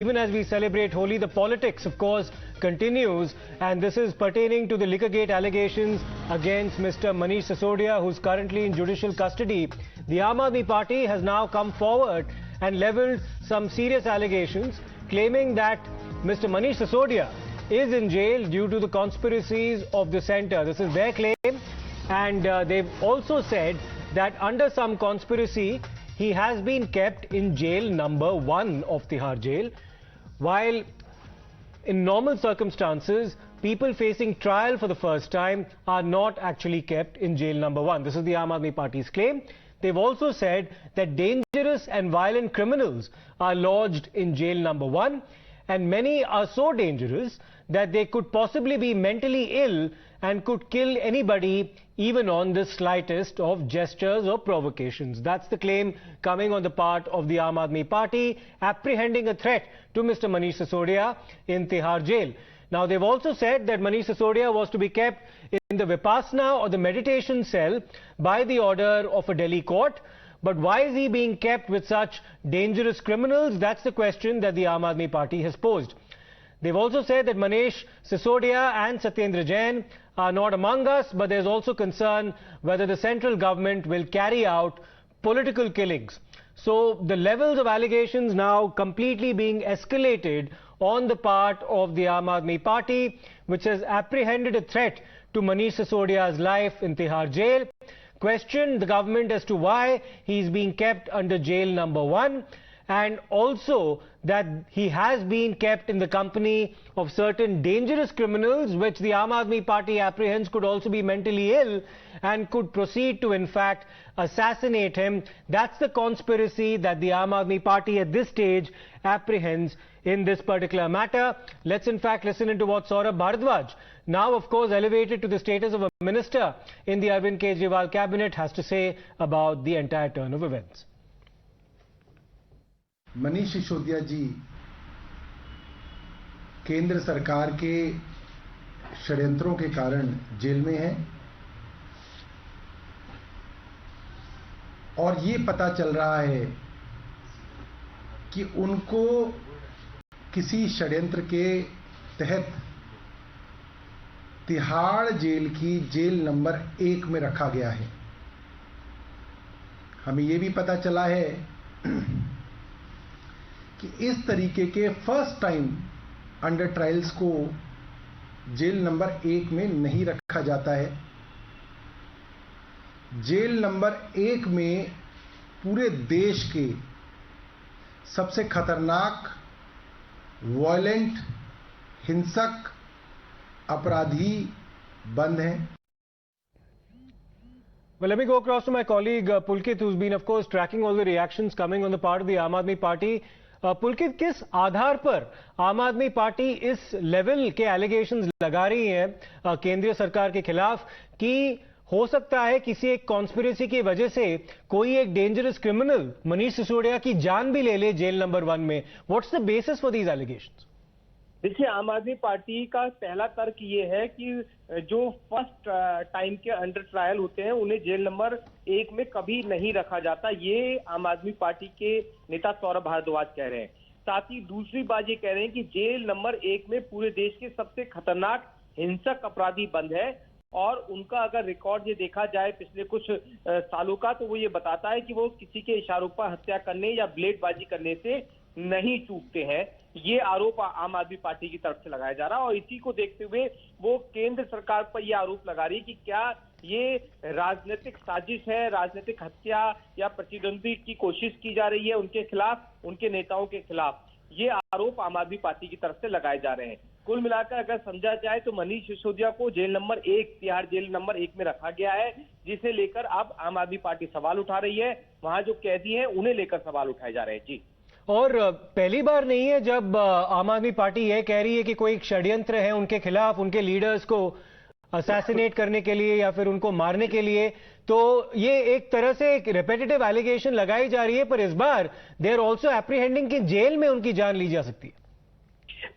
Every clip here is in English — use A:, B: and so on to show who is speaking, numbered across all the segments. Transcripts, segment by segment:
A: Even as we celebrate Holi, the politics, of course, continues, and this is pertaining to the legogate allegations against Mr. Manish Sisodia, who's currently in judicial custody. The Aam Aadmi Party has now come forward and levelled some serious allegations, claiming that Mr. Manish Sisodia is in jail due to the conspiracies of the centre. This is their claim, and they've also said that under some conspiracy, he has been kept in jail number 1 of Tihar jail. While in normal circumstances, people facing trial for the first time are not actually kept in jail number 1. This is the Aam Aadmi Party's claim. They've also said that dangerous and violent criminals are lodged in jail number 1, and many are so dangerous that they could possibly be mentally ill and could kill anybody, even on the slightest of gestures or provocations. That's the claim coming on the part of the Aam Aadmi Party, apprehending a threat to Mr. Manish Sisodia in Tihar jail. Now, they've also said that Manish Sisodia was to be kept in the Vipassana or the meditation cell by the order of a Delhi court. But why is he being kept with such dangerous criminals? That's the question that the Aam Aadmi Party has posed. They've also said that Manish Sisodia and Satyendra Jain are not among us, but there's also concern whether the central government will carry out political killings. So the levels of allegations now completely being escalated on the part of the Aam Aadmi Party, which has apprehended a threat to Manish Sisodia's life in Tihar jail, questioned the government as to why he's being kept under jail number 1, and also that he has been kept in the company of certain dangerous criminals, which the Aam Aadmi Party apprehends could also be mentally ill and could proceed to, in fact, assassinate him. That's the conspiracy that the Aam Aadmi Party at this stage apprehends in this particular matter. Let's in fact listen into what Saurabh Bharadwaj, now of course elevated to the status of a minister in the Arvind Kejriwal cabinet, has to say about the entire turn of events.
B: Manish Sisodia जी केंद्र सरकार के षड्यंत्रों के कारण jail में हैं और ये पता चल रहा है कि उनको किसी षड्यंत्र के तहत तिहाड़ जेल की जेल नंबर 1 में रखा गया है। हमें ये भी पता चला है कि इस तरीके के फर्स्ट टाइम अंडर ट्रायल्स को जेल नंबर 1 में नहीं रखा जाता है। जेल नंबर 1 में पूरे देश के सबसे खतरनाक, वायलेंट, हिंसक अपराधी बंद हैं।
A: Well, let me go across to my colleague Pulkit, who's been, of course, tracking all the reactions coming on the part of the Aam Aadmi Party. पुलकित, किस आधार पर आम आदमी पार्टी इस लेवल के एलिगेशंस लगा रही है केंद्रीय सरकार के खिलाफ कि हो सकता है किसी एक कॉन्स्पिरेसी की वजह से कोई एक डेंजरस क्रिमिनल मनीष सिसोदिया की जान भी ले ले जेल नंबर 1 में? What's the basis for these allegations?
C: देखिए, आम आदमी पार्टी का पहला तर्क ये है कि जो फर्स्ट टाइम के अंडर ट्रायल होते हैं उन्हें जेल नंबर 1 में कभी नहीं रखा जाता। ये आम आदमी पार्टी के नेता सौरभ भारद्वाज कह रहे हैं। साथ ही दूसरी बात ये कह रहे हैं कि जेल नंबर 1 में पूरे देश के सबसे खतरनाक हिंसक अपराधी बंद है और उनका अगर रिकॉर्ड ये देखा जाए पिछले कुछ सालों का, तो वो ये बताता है कि वो किसी के इशारों पर हत्या करने या ब्लेडबाजी करने से नहीं चूकते हैं। ये आरोप आम आदमी पार्टी की तरफ से लगाया जा रहा है और इसी को देखते हुए वो केंद्र सरकार पर यह आरोप लगा रही है कि क्या ये राजनीतिक साजिश है, राजनीतिक हत्या या प्रतिद्वंदी की कोशिश की जा रही है उनके खिलाफ, उनके नेताओं के खिलाफ। ये आरोप आम आदमी पार्टी की तरफ से लगाए जा रहे हैं। कुल मिलाकर अगर समझा जाए तो मनीष सिसोदिया को jail number 1, Tihar jail number 1 में रखा गया है, जिसे लेकर अब आम आदमी पार्टी सवाल उठा रही है। वहां जो कैदी हैं उन्हें लेकर सवाल उठाए जा रहे हैं। जी,
A: और पहली बार नहीं है जब आम आदमी पार्टी यह कह रही है कि कोई षड्यंत्र है उनके खिलाफ, उनके लीडर्स को असैसिनेट करने के लिए या फिर उनको मारने के लिए। तो ये एक तरह से एक रिपीटेटिव एलिगेशन लगाई जा रही है, पर इस बार दे आर ऑल्सो एप्रीहेंडिंग कि जेल में उनकी जान ली जा सकती है।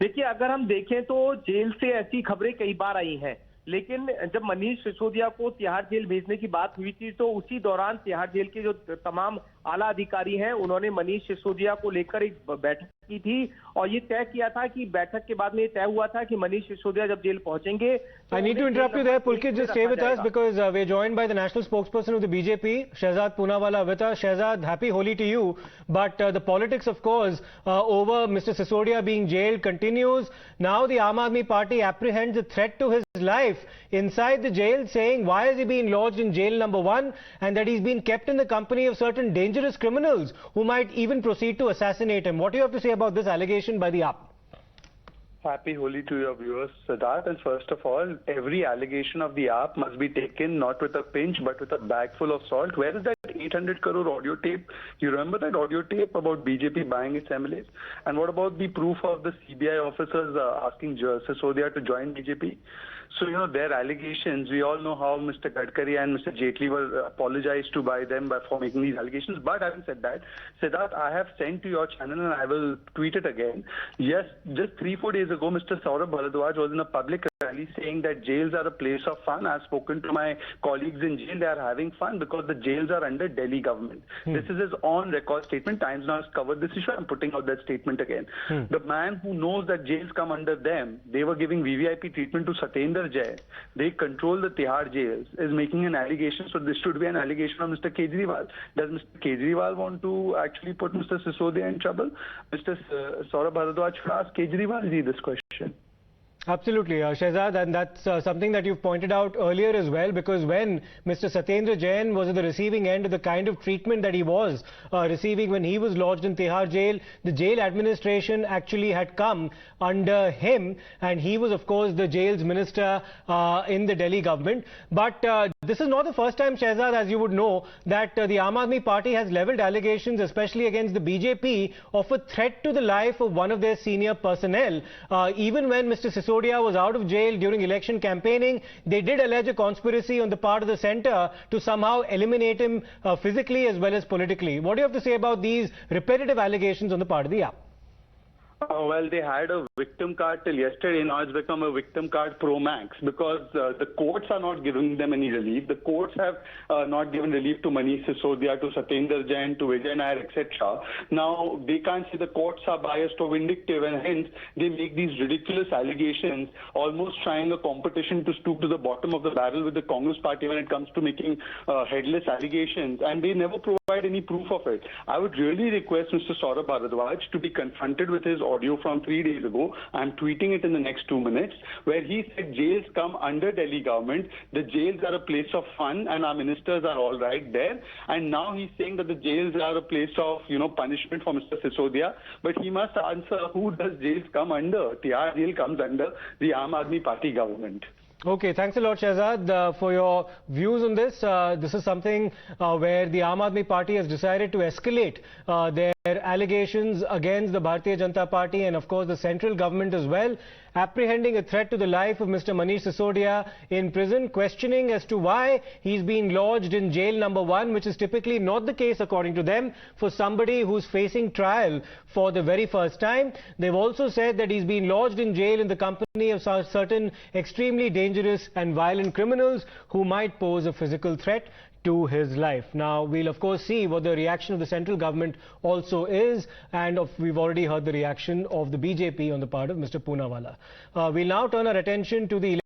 C: देखिए, अगर हम देखें तो जेल से ऐसी खबरें कई बार आई हैं, लेकिन जब मनीष सिसोदिया को तिहाड़ जेल भेजने की बात हुई थी तो उसी दौरान तिहाड़ जेल के जो तमाम आला अधिकारी हैं, उन्होंने मनीष सिसोदिया को लेकर एक बैठक की थी और ये तय किया था कि बैठक के बाद में ये तय हुआ था कि मनीष सिसोदिया जब जेल पहुंचेंगे
A: I need to interrupt you there, Pulkit. Just stay with us because we're joined by the national spokesperson of the BJP, Shehzad Poonawala, with us. Shehzad, happy Holi to you. But the politics, of course, over Mr. Sisodia being jailed continues. Now the Aam Aadmi Party apprehends a threat to his life inside the jail, saying why is he being lodged in jail number 1 and that he's been kept in the company of certain dangerous criminals who might even proceed to assassinate him. What do you have to say about this allegation by the AAP?
D: Happy Holi to your viewers, Siddharth. And first of all, every allegation of the AAP must be taken not with a pinch but with a bag full of salt. Where is that 800 crore audio tape? You remember that audio tape about BJP buying its MLAs? And what about the proof of the CBI officers asking Sisodia to join BJP? So, their allegations, we all know how Mr. Gadkari and Mr. Jaitley were apologized to by them for making these allegations. But having said that, Siddharth, I have sent to your channel and I will tweet it again. Yes, just 3-4 days ago, Mr. Saurabh Bharadwaj was in a public rally saying that jails are a place of fun. I've spoken to my colleagues in jail. They are having fun because the jails are under Delhi government. This is his on-record statement. Times Now has covered this issue. I'm putting out that statement again. The man who knows that jails come under them, they were giving VVIP treatment to Satendra Jay. They control the Tihar jails, is making an allegation. So this should be an allegation of Mr. Kejriwal. Does Mr. Kejriwal want to actually put Mr. Sisodia in trouble? Mr. Saurabh Bharadwaj should ask Kejriwal ji this question.
A: Absolutely, Shehzad, and that's something that you've pointed out earlier as well, because when Mr. Satendra Jain was at the receiving end of the kind of treatment that he was receiving when he was lodged in Tihar jail, the jail administration actually had come under him, and he was, of course, the jail's minister in the Delhi government. But this is not the first time, Shehzad, as you would know, that the Aam Aadmi Party has levelled allegations, especially against the BJP, of a threat to the life of one of their senior personnel. Even when Mr. Sisodia was out of jail during election campaigning, they did allege a conspiracy on the part of the centre to somehow eliminate him physically as well as politically. What do you have to say about these repetitive allegations on the part of the AAP?
D: Well, they had a victim card till yesterday. Now it's become a victim card pro max because the courts are not giving them any relief. The courts have not given relief to Manish Sisodia, to Satendra Jain, to Vijay Nair, etc. Now they can't say the courts are biased or vindictive, and hence they make these ridiculous allegations, almost trying a competition to stoop to the bottom of the barrel with the Congress party when it comes to making headless allegations, and they never provide any proof of it. I would really request Mr. Saurabh Bharadwaj to be confronted with his audio from 3 days ago. I'm tweeting it in the next 2 minutes, where he said jails come under Delhi government. The jails are a place of fun and our ministers are all right there. And now he's saying that the jails are a place of, punishment for Mr. Sisodia. But he must answer, who does jails come under? Tihar jail comes under the Aam Aadmi Party government.
A: Okay, thanks a lot, Shehzad, for your views on this. This is something where the Aam Aadmi Party has decided to escalate their allegations against the Bharatiya Janata Party and, of course, the central government as well, apprehending a threat to the life of Mr. Manish Sisodia in prison, questioning as to why he's being lodged in jail number 1, which is typically not the case, according to them, for somebody who's facing trial for the very first time. They've also said that he's been lodged in jail in the company of certain extremely dangerous and violent criminals who might pose a physical threat to his life. Now, we'll of course see what the reaction of the central government also is, and we've already heard the reaction of the BJP on the part of Mr. Poonawala. We'll now turn our attention to the